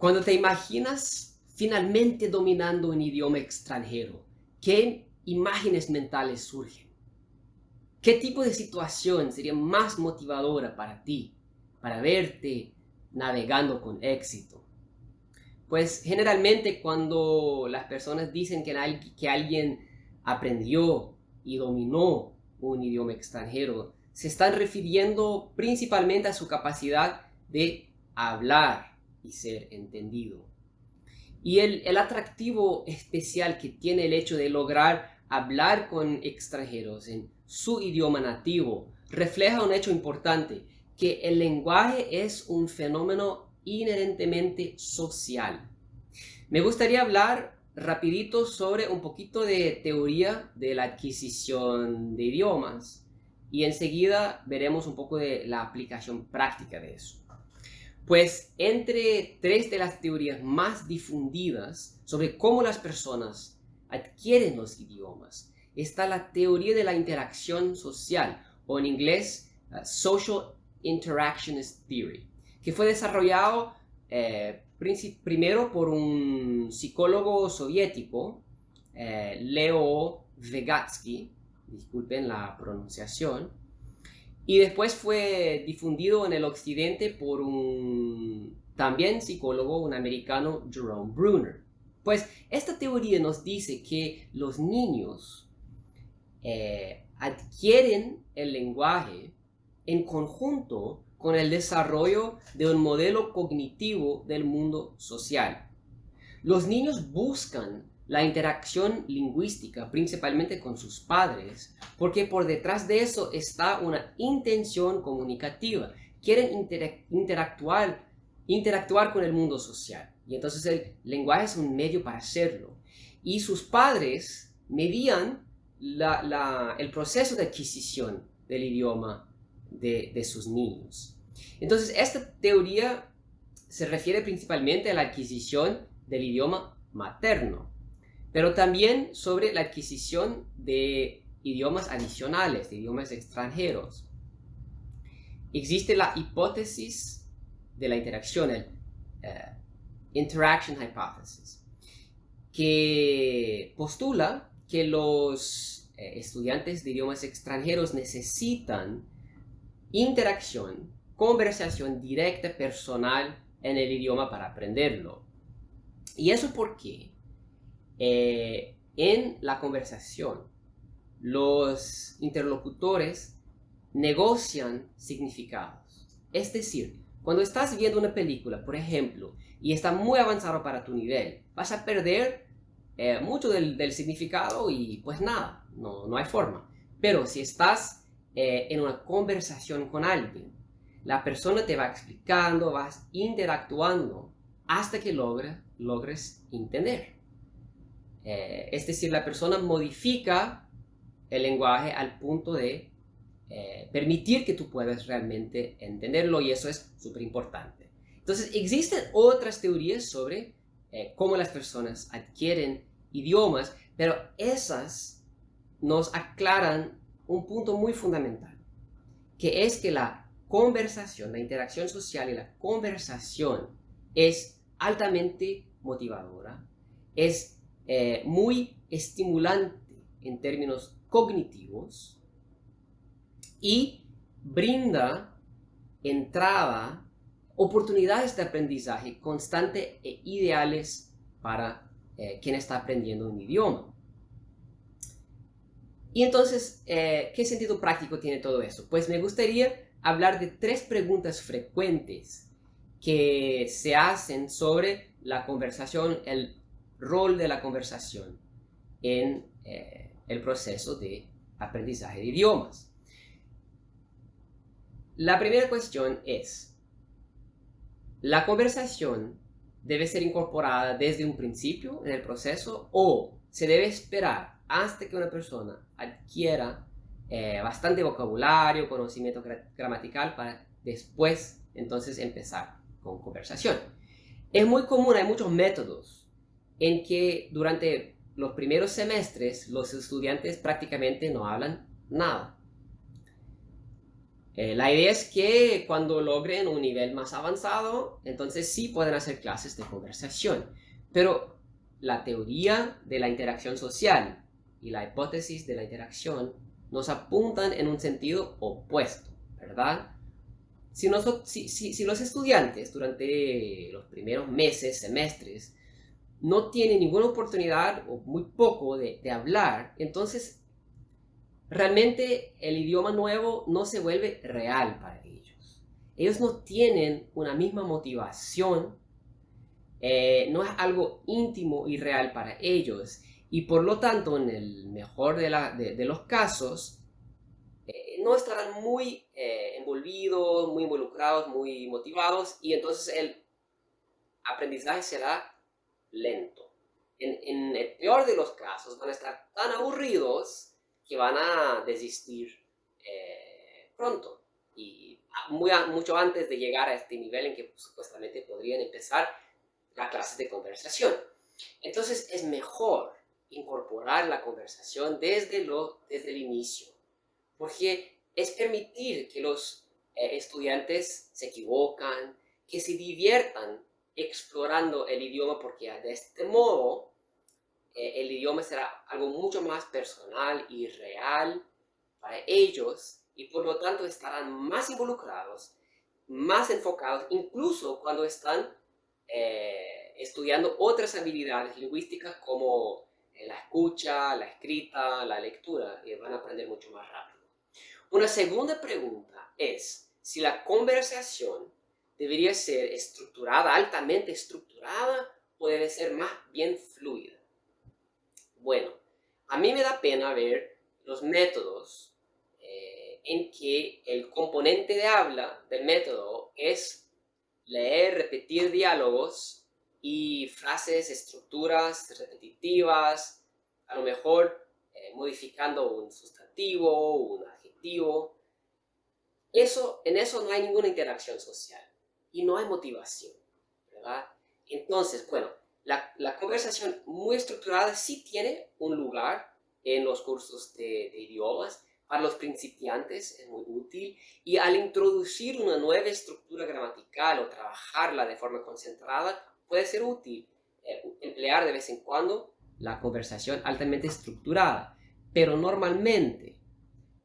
Cuando te imaginas finalmente dominando un idioma extranjero, ¿qué imágenes mentales surgen? ¿Qué tipo de situación sería más motivadora para ti, para verte navegando con éxito? Pues generalmente cuando las personas dicen que alguien aprendió y dominó un idioma extranjero, se están refiriendo principalmente a su capacidad de hablar y ser entendido. Y el atractivo especial que tiene el hecho de lograr hablar con extranjeros en su idioma nativo refleja un hecho importante, que el lenguaje es un fenómeno inherentemente social. Me gustaría hablar rapidito sobre un poquito de teoría de la adquisición de idiomas y enseguida veremos un poco de la aplicación práctica de eso. Pues entre tres de las teorías más difundidas sobre cómo las personas adquieren los idiomas está la teoría de la interacción social, o en inglés Social Interactionist Theory, que fue desarrollado primero por un psicólogo soviético, Leo Vygotsky, disculpen la pronunciación, y después fue difundido en el occidente por un también psicólogo, un americano, Jerome Bruner. Pues esta teoría nos dice que los niños adquieren el lenguaje en conjunto con el desarrollo de un modelo cognitivo del mundo social. Los niños buscan la interacción lingüística principalmente con sus padres, porque por detrás de eso está una intención comunicativa. Quieren interactuar con el mundo social. Y entonces el lenguaje es un medio para hacerlo. Y sus padres medían el proceso de adquisición del idioma de sus niños. Entonces esta teoría se refiere principalmente a la adquisición del idioma materno, pero también sobre la adquisición de idiomas adicionales, de idiomas extranjeros. Existe la hipótesis de la interacción, el Interaction Hypothesis, que postula que los estudiantes de idiomas extranjeros necesitan interacción, conversación directa, personal en el idioma para aprenderlo. ¿Y eso porque en la conversación los interlocutores negocian significados? Es decir, cuando estás viendo una película, por ejemplo, y está muy avanzado para tu nivel, vas a perder mucho del significado y pues nada, no hay forma. Pero si estás en una conversación con alguien, la persona te va explicando, vas interactuando hasta que logres entender. Es decir, la persona modifica el lenguaje al punto de permitir que tú puedas realmente entenderlo, y eso es súper importante. Entonces, existen otras teorías sobre cómo las personas adquieren idiomas, pero esas nos aclaran un punto muy fundamental, que es que la conversación, la interacción social y la conversación es altamente motivadora, es muy estimulante en términos cognitivos y brinda entrada, oportunidades de aprendizaje constante e ideales para quien está aprendiendo un idioma. Y entonces, ¿qué sentido práctico tiene todo eso? Pues me gustaría hablar de tres preguntas frecuentes que se hacen sobre la conversación, el rol de la conversación en el proceso de aprendizaje de idiomas. La primera cuestión es: ¿la conversación debe ser incorporada desde un principio en el proceso o se debe esperar hasta que una persona adquiera bastante vocabulario, conocimiento gramatical, para después entonces empezar con conversación? Es muy común, hay muchos métodos en que durante los primeros semestres los estudiantes prácticamente no hablan nada. La idea es que cuando logren un nivel más avanzado, entonces sí pueden hacer clases de conversación. Pero la teoría de la interacción social y la hipótesis de la interacción nos apuntan en un sentido opuesto, ¿verdad? Si los estudiantes durante los primeros meses, semestres, no tienen ninguna oportunidad o muy poco de hablar, entonces realmente el idioma nuevo no se vuelve real para ellos. Ellos no tienen una misma motivación, no es algo íntimo y real para ellos. Y por lo tanto, en el mejor de los casos, no estarán muy envolvidos, muy involucrados, muy motivados, y entonces el aprendizaje será lento. En el peor de los casos, van a estar tan aburridos que van a desistir pronto y mucho antes de llegar a este nivel en que supuestamente podrían empezar las clases de conversación. Entonces es mejor incorporar la conversación desde el inicio, porque es permitir que los estudiantes se equivocan, que se diviertan explorando el idioma, porque de este modo el idioma será algo mucho más personal y real para ellos, y por lo tanto estarán más involucrados, más enfocados, incluso cuando están estudiando otras habilidades lingüísticas como la escucha, la escrita, la lectura, y van a aprender mucho más rápido. Una segunda pregunta es si la conversación debería ser estructurada, altamente estructurada, o debe ser más bien fluida. Bueno, a mí me da pena ver los métodos en que el componente de habla del método es leer, repetir diálogos y frases, estructuras repetitivas, a lo mejor modificando un sustantivo, un adjetivo. En eso no hay ninguna interacción social y no hay motivación, ¿verdad? Entonces, bueno, la conversación muy estructurada sí tiene un lugar en los cursos de idiomas. Para los principiantes es muy útil, y al introducir una nueva estructura gramatical o trabajarla de forma concentrada, puede ser útil emplear de vez en cuando la conversación altamente estructurada. Pero normalmente,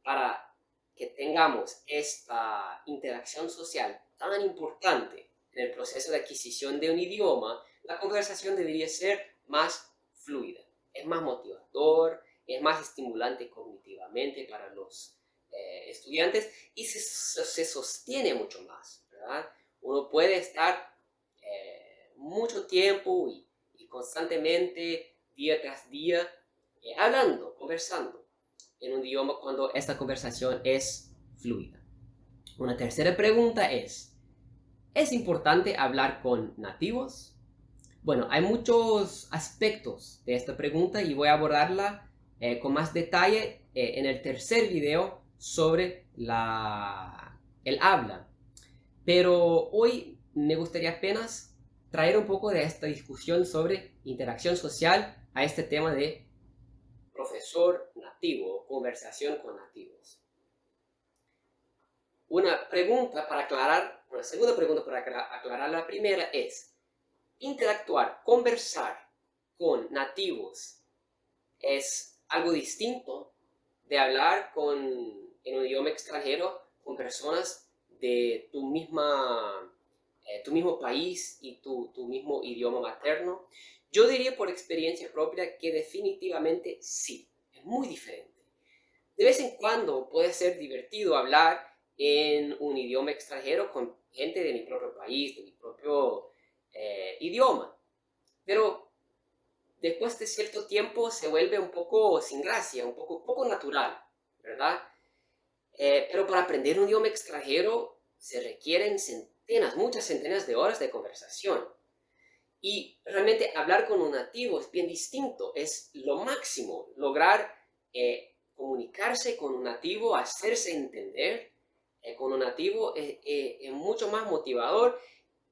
para que tengamos esta interacción social tan importante en el proceso de adquisición de un idioma, la conversación debería ser más fluida. Es más motivador, es más estimulante cognitivamente para los estudiantes, y se sostiene mucho más, ¿verdad? Uno puede estar mucho tiempo y constantemente, día tras día, hablando, conversando en un idioma cuando esta conversación es fluida. Una tercera pregunta ¿es importante hablar con nativos? Bueno, hay muchos aspectos de esta pregunta y voy a abordarla con más detalle en el tercer video sobre el habla. Pero hoy me gustaría apenas traer un poco de esta discusión sobre interacción social a este tema de profesor nativo, conversación con nativos. Una segunda pregunta para aclarar la primera es: interactuar, conversar con nativos es algo distinto de hablar en un idioma extranjero con personas de tu mismo país y tu mismo idioma materno. Yo diría por experiencia propia que definitivamente sí, es muy diferente. De vez en cuando puede ser divertido hablar en un idioma extranjero con gente de mi propio país, de mi propio idioma, pero después de cierto tiempo se vuelve un poco sin gracia, un poco natural, ¿verdad? Pero para aprender un idioma extranjero se requieren muchas centenas de horas de conversación. Y realmente hablar con un nativo es bien distinto, es lo máximo, lograr comunicarse con un nativo, hacerse entender con un nativo es mucho más motivador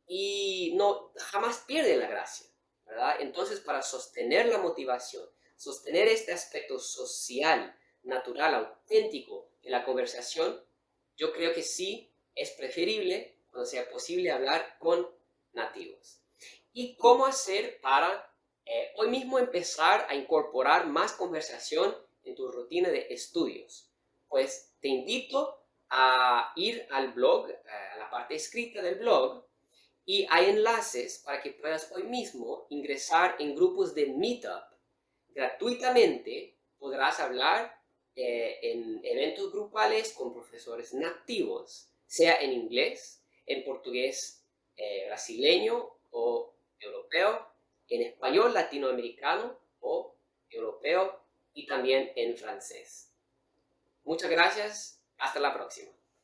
y jamás pierde la gracia, ¿verdad? Entonces, para sostener la motivación, sostener este aspecto social, natural, auténtico de la conversación, yo creo que sí es preferible, cuando sea posible, hablar con nativos. ¿Y cómo hacer para hoy mismo empezar a incorporar más conversación en tu rutina de estudios? Pues te invito a ir al blog, a la parte escrita del blog, y hay enlaces para que puedas hoy mismo ingresar en grupos de Meetup. Gratuitamente podrás hablar en eventos grupales con profesores nativos, sea en inglés, en portugués brasileño o europeo, en español latinoamericano o europeo y también en francés. Muchas gracias. Hasta la próxima.